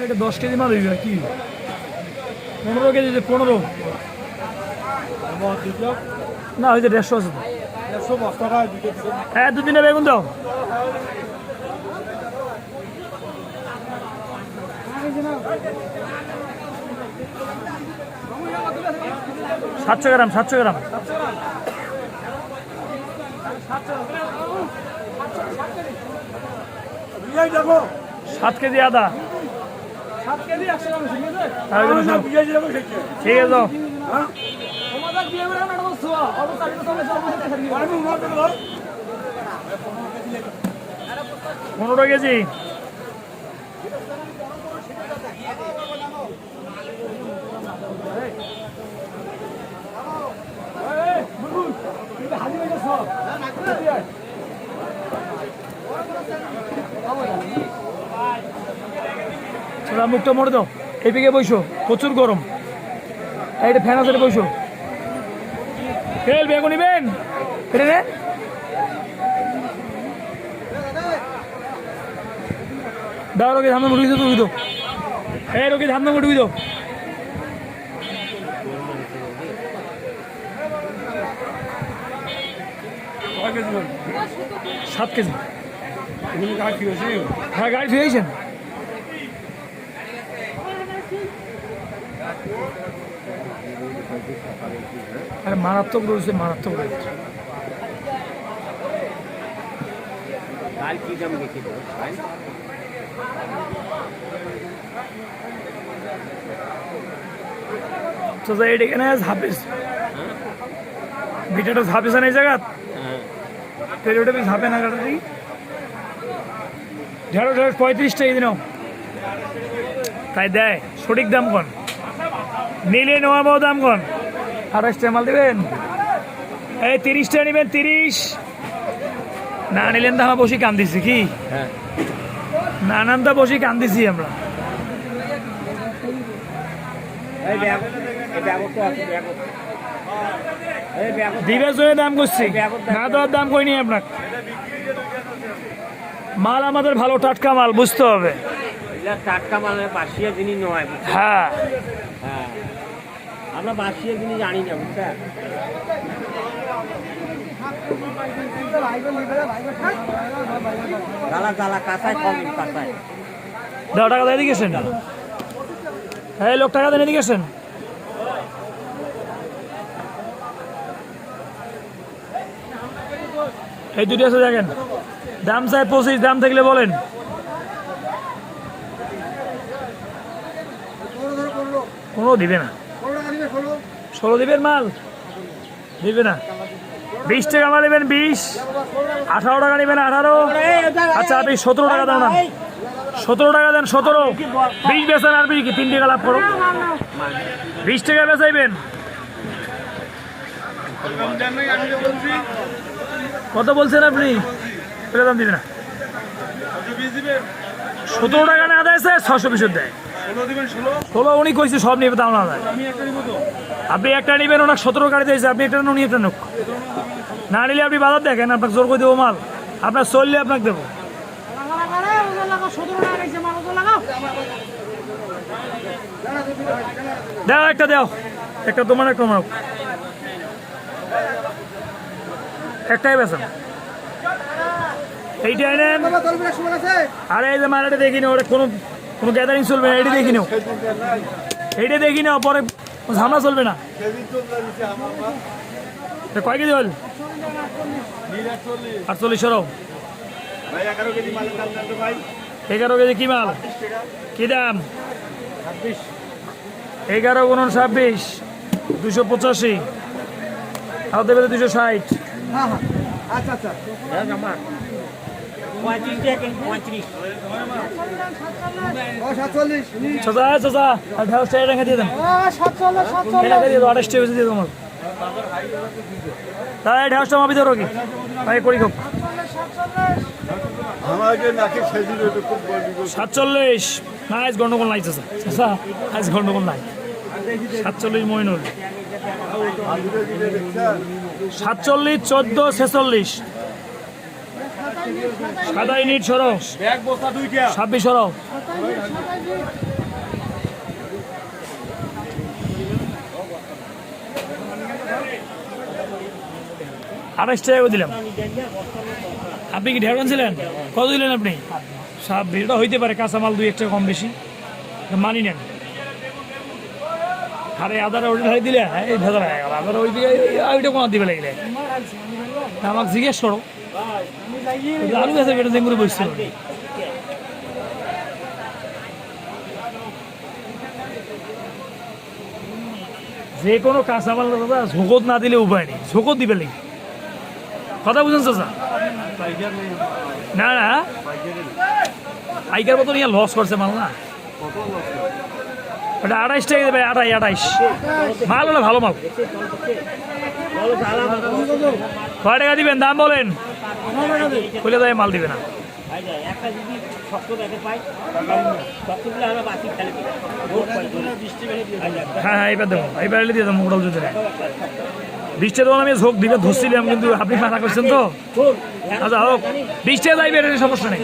এটা 10 কেজি মাল হইবে কি 15 কেজি 15 না হইতে 150 আছে 150 বস্তা টাকা হ্যাঁ দুদিনে বেগুন দাও সাতশো গ্রাম 7 কেজি আদা 7 কেজি 100 গ্রাম ঠিক আছে যাও 15 কেজি মুখটা মরে দাও এই দিকে বইসো প্রচুর গরম এইটা ফ্যান আছে বইসো খেল বেগুন নিবেন দাও রোগী ধামনা উঠবি তো উঠবি এই রোগী ধামনা উঠবি তো 7 কেজি হ্যাঁ গাড়ি ফিরেছেন আরে মারাত্মক রয়েছে মারাত্মক রয়েছে তো এটা এখানে হাফিজ ভিডিওটা হাফিজ না এই জায়গা ওটা বেশ হাফে না কাটা দিই ঢেঁড়ো 35 টাকা দিন তাই দেয় সঠিক দাম কোন নিলে নেওয়া পাও দাম কোন 28 টাকা মাল দেবেন এই 30 টাকা নেবেন 30 না নিলেন তো আমরা বসে কান্দিছি কি নানান তো বসে কান্দিছি আমরা দিবের জন্য দাম করছি না তো দাম করিনি আপনার মাল আমাদের ভালো টাটকা মাল বুঝতে হবে টাটকা মালের বাসিয়া জিনিস নয় হ্যাঁ হ্যাঁ আমরা বাসিয়া জিনিস জানি না বুঝছেন জ্বালা জ্বালা কাঁচায় কমেন কাঁচায় 10 টাকা দিয়ে গেছেন হ্যাঁ লোক টাকা দিয়ে গেছেন এই দুটো আছে দেখেন দাম চাই 25 দাম থাকলে বলেন কোনো দিবে না 16 দিবেন মাল দিবে না 20 টাকা মাল নেবেন 20 18 টাকা নেবেন 18 আচ্ছা আপনি 17 টাকা দাও না 17 টাকা দেন 17 20 বেচেন আর 20 কি 3 টাকা লাভ করো 20 টাকা বেচাইবেন কত বলছেন আপনি দাম দিবে না 17 টাকা না দেয় 620 দেয় 16 উনি কইছে সব নিবে দাম না দেয় আপনি একটা নেবেন ওনাকে 17 গাড়ি দিয়েছে আপনি একটা উনি একটা নোক না নিলে আপনি বাজার দেখেন আপনাকে জোর করে দেবো মাল আপনার চললে আপনাকে দেবো দাও একটা দাও একটা তোমার একটা আমার একটাই বেছেন এইটাই নেন আরে এই যে মালাটা দেখি না ওটা কোনো কোনো গ্যাদারিং চলবে না এইটা দেখি নাও এইটা দেখি নাও পরে ঝামেলা চলবে না কয় কেজি হল 48 সরো 11 কেজি কি মাল কি দাম 11 × 26 285 আর দেবে 260 আচ্ছা আচ্ছা ঢেঁড়স আমার 35 টাকা 35 ও 47 চাচা চাচা আর ঢেঁড়সটা রেখে দিয়ে দেন রেখে দিয়ে দেবো 28 টাকা বেশি দিয়ে দেবো আমার তাই ঢেঁড়সটা মাপি ধরো কি ভাই করি হোক আমাকে নাকি সেদিন একটু খুব বলবি 47 না আজ গন্ডগোল নাই চাচা চাচা আজ গন্ডগোল নাই 47 মইনুল 47 14 46 সাদা ইউনিট সরো ব্যাগ বস্তা দুইটা 26 সরো আড়াইশ টাকা করে দিলাম আপনি কি ঢেউরান ছিলেন কত দিলেন আপনি 26 এটা হইতে পারে কাঁচামাল 2-1 টাকা কম বেশি মানি নেন আরে আদার ওটা ঢাই দিলে এই ভেজা হয়ে গেল আদার ওই দিকে ওইটা কোনো দিবে লাগলে আমাকে জিজ্ঞেস করো আলু গেছে বেটা জেঙ্গুরে বসছিল যে কোনো কাঁচামাল দাদা ঝোঁকত না দিলে উপায় নেই ঝোঁকত দিবে লাগে কথা বুঝেন চাচা না না আইকার মতো নিয়ে লস করছে মাল না ওটা 28 টাকা দেবে 28 মাল হলে ভালো মাল কয় টাকা দিবেন দাম বলেন বলে দেয় মাল দিবে না একটা যদি 70 টাকা পাই 70 গুলো আমরা বাকি খালি দিই হ্যাঁ হ্যাঁ এইবার দেবো এইবার এলে দিয়ে দেবো মোটাল যদি 20 টাকা দেবো আমি ঝোঁক দিবে ধরছিলাম কিন্তু আপনি মানা করছেন তো আচ্ছা হোক 20 টাকা যাইবে এটা সমস্যা নেই